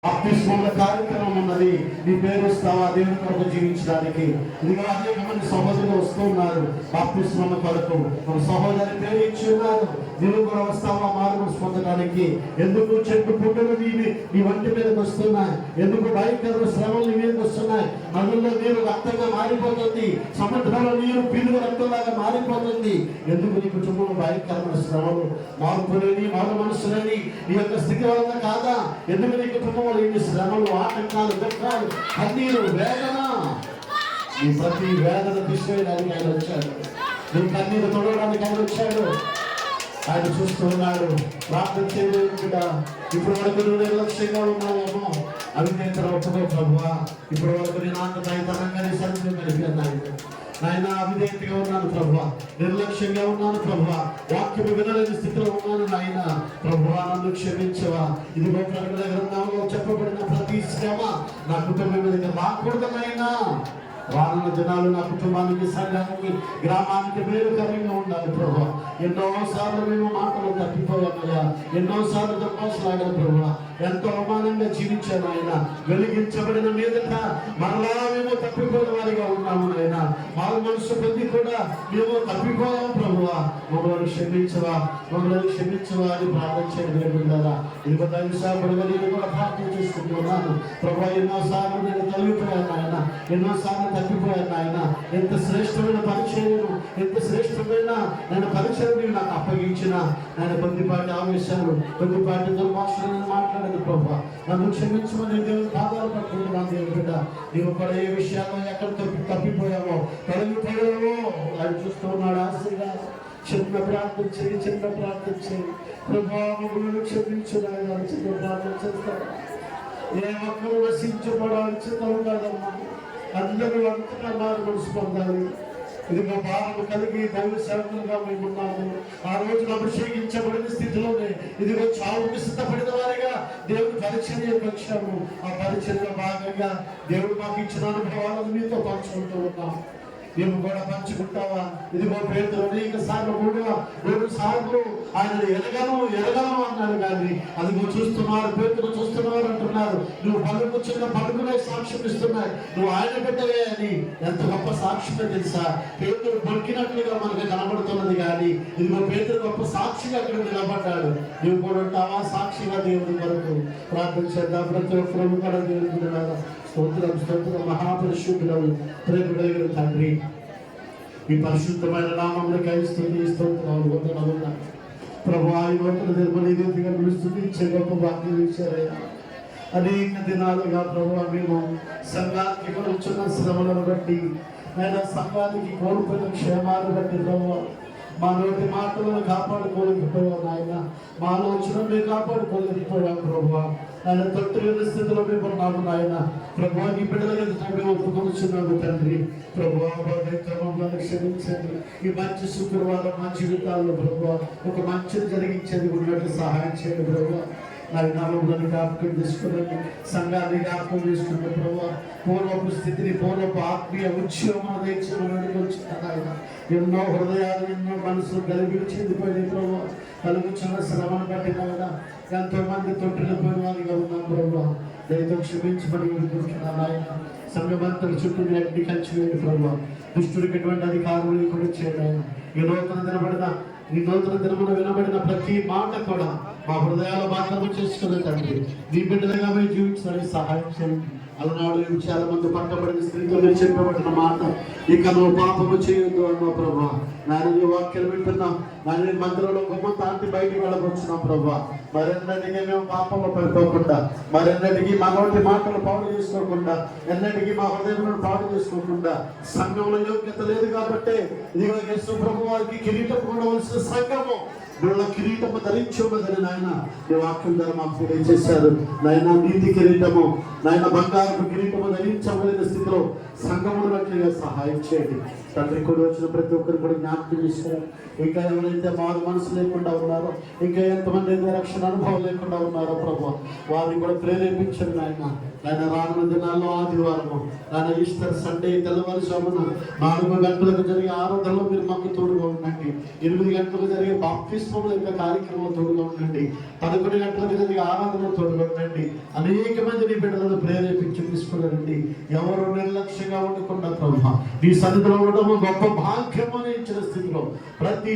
బాప్తిస్మముల కార్యక్రమం ఉన్నది. నీ పేరు వస్తావా దేవుని కొరకు జీవించడానికి. ఇదిగో అనేక మంది సహోదరులు వస్తూ ఉన్నారు బాప్తిస్మముల కొరకు. మన సహోదరి పేరు ఇచ్చి ఉన్నారు. నీవు కూడా వస్తావా మారు పొందడానికి. ఎందుకు చెట్టు పుట్టలు నీ వంటి మీదకి వస్తున్నాయి? ఎందుకు భయంకర శ్రమలు నీ మీదకి వస్తున్నాయి? నదుల్లో నీరు రక్తంగా మారిపోతుంది, సముద్రంలో నీరు పిలుగు రక్తంలాగా మారిపోతుంది. ఎందుకు నీ కుటుంబంలో భయంకరమైన శ్రమలు? మార్పులేని మారు మనసులేని నీ యొక్క స్థితి వలన కాదా? ఎందుకు నీ కుటుంబం ఇన్ని శ్రమలు, ఆటంకాలు, దుఃఖాలు, కన్నీరు, వేదన? నీ ప్రతి వేదన తీసివేయడానికి ఆయన వచ్చాడు. నీ కన్నీరు తొడవడానికి ఆయన వచ్చాడు. ఆయన చూస్తున్నాడు. ప్రార్థన చేయలేదు కూడా. ఇప్పుడు వరకు నువ్వు నిర్లక్ష్యంగా ఉన్నావేమో, అవినేతర ఒప్పుకో ప్రభువా. ఇప్పుడు వరకు నేను అంత తైతనంగానే సరిగ్గా కలిపాను నాయన. అవిధేయతగా ఉన్నాను ప్రభువా, నిర్లక్ష్యంగా ఉన్నాను ప్రభువా, వాక్యము వినలేని స్థితిలో ఉన్నాను నాయన. ప్రభువా నన్ను క్షమించవా. ఇదిగో ప్రకటన గ్రంథంలో చెప్పబడిన ప్రతి శ్రమ నా కుటుంబం మీద రాకూడదు నాయనా. రానున్న దినాలు నా కుటుంబానికి, సంఘానికి, గ్రామానికి మేలుకరంగా ఉండాలి ప్రభు. ఎన్నోసార్లు మేము మాటలు తప్పిపోయామయ్యా, ఎన్నోసార్లు తప్పాసలాడాం ప్రభు. ఎంతో అవమానంగా జీవించాను ఆయన. వెలిగించబడిన మీదట మరలా మేము తప్పిపోయిన వారిగా ఉన్నాము నాయన. మారు మనసు పొంది కూడా మేము తప్పిపోయాము ప్రభువా. మమ్మల్ని క్షమించవా, మమ్మల్ని క్షమించవా అని ప్రార్థన చేయగలుగుతారా? ఇదిగో దైవసాపడిగా నేను కూడా ప్రార్థన చేసుకుంటున్నాను ప్రభు. ఎన్నోసార్లు నేను తల్లిపోయాను ఆయన, ఎన్నోసార్లు తప్పిపోయాను ఆయన. ఎంత శ్రేష్టమైన పరిచయం, ఎంత శ్రేష్టమైన నేను పరిచయం నాకు అప్పగించిన ఆయన. కొద్దిపాటి ఆవేశాలు, కొద్దిపాటి దుర్భాషలను మాట్లాడదు ప్రభు. నన్ను క్షమించమని దేవుని పాదాలు పట్టుకుంటున్నాను. దేవుని బిడ్డ, నీవు కూడా ఏ విషయాల్లో ఎక్కడ తప్పిపోయావో, తొలగిపోయావో ఆయన చూస్తూ ఉన్నాడు. ఆశగా చిన్న ప్రార్థన చేయి, చిన్న ప్రార్థన చేయి. ప్రభావం క్షమించు ఆయన. చిన్న ప్రార్థన చేస్తాడు. ఏ ఒక్కరు నశించబడాలని చిత్తం కాదమ్మా. అందరూ అంతటా మారు మనసు పొందాలి. ఇదిగో భావన కలిగి దైవ సేవకులుగా మేము ఉన్నాము. ఆ రోజున అభిషేకించబడిన స్థితిలోనే ఇదిగో చావుకు సిద్ధపడిన వారిగా దేవుడు పరిచర్యకు వచ్చాము. ఆ పరిచర్యలో భాగంగా దేవుడు మాకు ఇచ్చిన అనుభవాలను మీతో పంచుకుంటూ ఉన్నాము. మేము కూడా పంచుకుంటావా? ఇదిగో పేతురు అనేక సార్లు మూడు సార్లు ఆయన ఎరగను అన్నాడు. కానీ అదిగో చూస్తున్నారు, పేతురు చూస్తున్నారు అంటున్నారు. నువ్వు పలుకునే సాక్ష్యం ఇస్తున్నాయి, నువ్వు ఆయన బిడ్డవే అని. ఎంత గొప్ప సాక్ష్యమే తెలుసా? పేతురు పలికినట్లుగా మనకు కనబడుతున్నది. కానీ ఇదిగో పేతురు గొప్ప సాక్షిగా అక్కడ నిలబడ్డాడు. నువ్వు కూడా ఉంటావా సాక్షిగా దేవుని కొరకు? ప్రార్థన చేద్దాం. ప్రతి ఒక్కరు కూడా దేవుని స్తోత్రం, స్తోత్రం. మహాపరిశుద్ధుడు, ప్రేమ తండ్రి, ఈ పరిశుద్ధమైన నామమును కైస్తుంది స్తోత్రాలు, వందనాలు ప్రభు. ఆ నూతన దినమనిగా స్తుతించే గొప్ప భాగ్యం ఇచ్చారయ్యా. అనేక దినాలుగా ప్రభు మేము సంఘానికి కొనుచున్న శ్రమలను బట్టి, ఆయన సంఘానికి కోల్పోయిన క్షేమాలను బట్టి ప్రభు మా నోటి మాటలను కాపాడుకోలేకపోయాం నాయన. మా ఆలోచనలు కాపాడుకోలేకపోయాం ప్రభు. ఆయన తొట్టిన స్థితిలో మేము ఉన్నాము నాయన. ప్రభు నీ బిడ్డలుగా మేము ఒప్పుకొచ్చున్నాము తండ్రి. ప్రభు క్రమంలో క్షమించండి. ఈ మంచి శుక్రవారం మా జీవితాల్లో ప్రభు ఒక మంచిని జరిగించేది ఉన్నట్టు సహాయం చేయండి ప్రభు. నా నామములను జ్ఞాపకం తీసుకున్నాను, సంఘాన్ని జ్ఞాపకం చేసుకున్న ప్రభు. పూర్వపు స్థితిని, పూర్వపు ఆత్మీయ ఉద్యమం ఆయన. ఎన్నో హృదయాలు, ఎన్నో మనసులు కలిపి చెందిపోయిన ప్రభు. కలుగుచున్న శ్రమను బట్టి కదా ఎంతో మంది తొట్టిల్లిపోయిన వారిగా ఉన్నాం ప్రభు. దయతో క్షమించబడి విడుకుంటున్నాను ఆయన. సంఘమంతల చుట్టూ అగ్ని కంచివేయండి ప్రభు. దుష్టుడికి ఎటువంటి అధికారులు కూడా చేయండి ఆయన. ఈ నూతన దినమున వినబడిన ప్రతి మాట కూడా మా హృదయాల బాధ్యత చేసుకునే తండ్రి. నీ బిడ్డలుగా మేము జీవించడానికి సహాయం చేయండి. అలనాడు చాలా మంది పట్టబడిన స్త్రీతో మీరు చెప్పబడిన మాట, ఇక నువ్వు పాపము చేయొద్దు అన్నావు ప్రభా. నేను నీ వాక్యాలు వింటున్నాం. నేను మందిరంలో గొప్ప తాంతి బయటికి వెళ్ళబోతున్నాం ప్రభా. మరెన్నటికీ మేము పాపంలో పడిపోకుండా, మరెన్నటికీ మా నోటి మాటలు పాడు చేసుకోకుండా, ఎన్నటికీ మా హృదయం పాడు చేసుకోకుండా, సంఘంలో యోగ్యత లేదు కాబట్టి ఇదిగో యేసు ప్రభు వారికి కిరీటం ఉండవలసిన సంఘము వీళ్ళ కిరీటము ధరించి ఉన్నదని నాయన నీ వాక్యం ద్వారా మాకు తెలియజేశారు. నాయన నీతి కిరీటము, నాయన బంగారపు కిరీటము ధరించబడిన స్థితిలో సంఘమున్నట్లుగా సహాయం చేయండి తండ్రి. కూడా వచ్చిన ప్రతి ఒక్కరు కూడా జ్ఞాపకం చేసుకోండి. ఇంకా ఎవరైతే మారు మనసు లేకుండా ఉన్నారో, ఇంకా ఎంతమంది అయితే రక్షణ అనుభవం లేకుండా ఉన్నారో ప్రభు, వారిని కూడా ప్రేరేపించండి నాయన. ఆయన రానున్న దినాల్లో ఆదివారము, ఆయన ఈస్టర్ సండే తెల్లవారుజామున 4 గంటలకు జరిగే ఆరాధనలో మీరు మాకు తోడుగా ఉండండి. 8 గంటలకు జరిగే బాప్తిస్మముల యొక్క కార్యక్రమంలో తోడుగా ఉండండి. 11 గంటలకు జరిగే ఆరాధనలో తోడుగా ఉండండి. అనేక మంది నీ బిడ్డలను ప్రేరేపించి తీసుకురండి. ఎవరు నిర్లక్ష్యంగా ఉండకుండా ప్రభు నీ సన్నిధిలో ఉండడం గొప్ప భాగ్యమని ఇచ్చిన స్థితిలో ప్రతి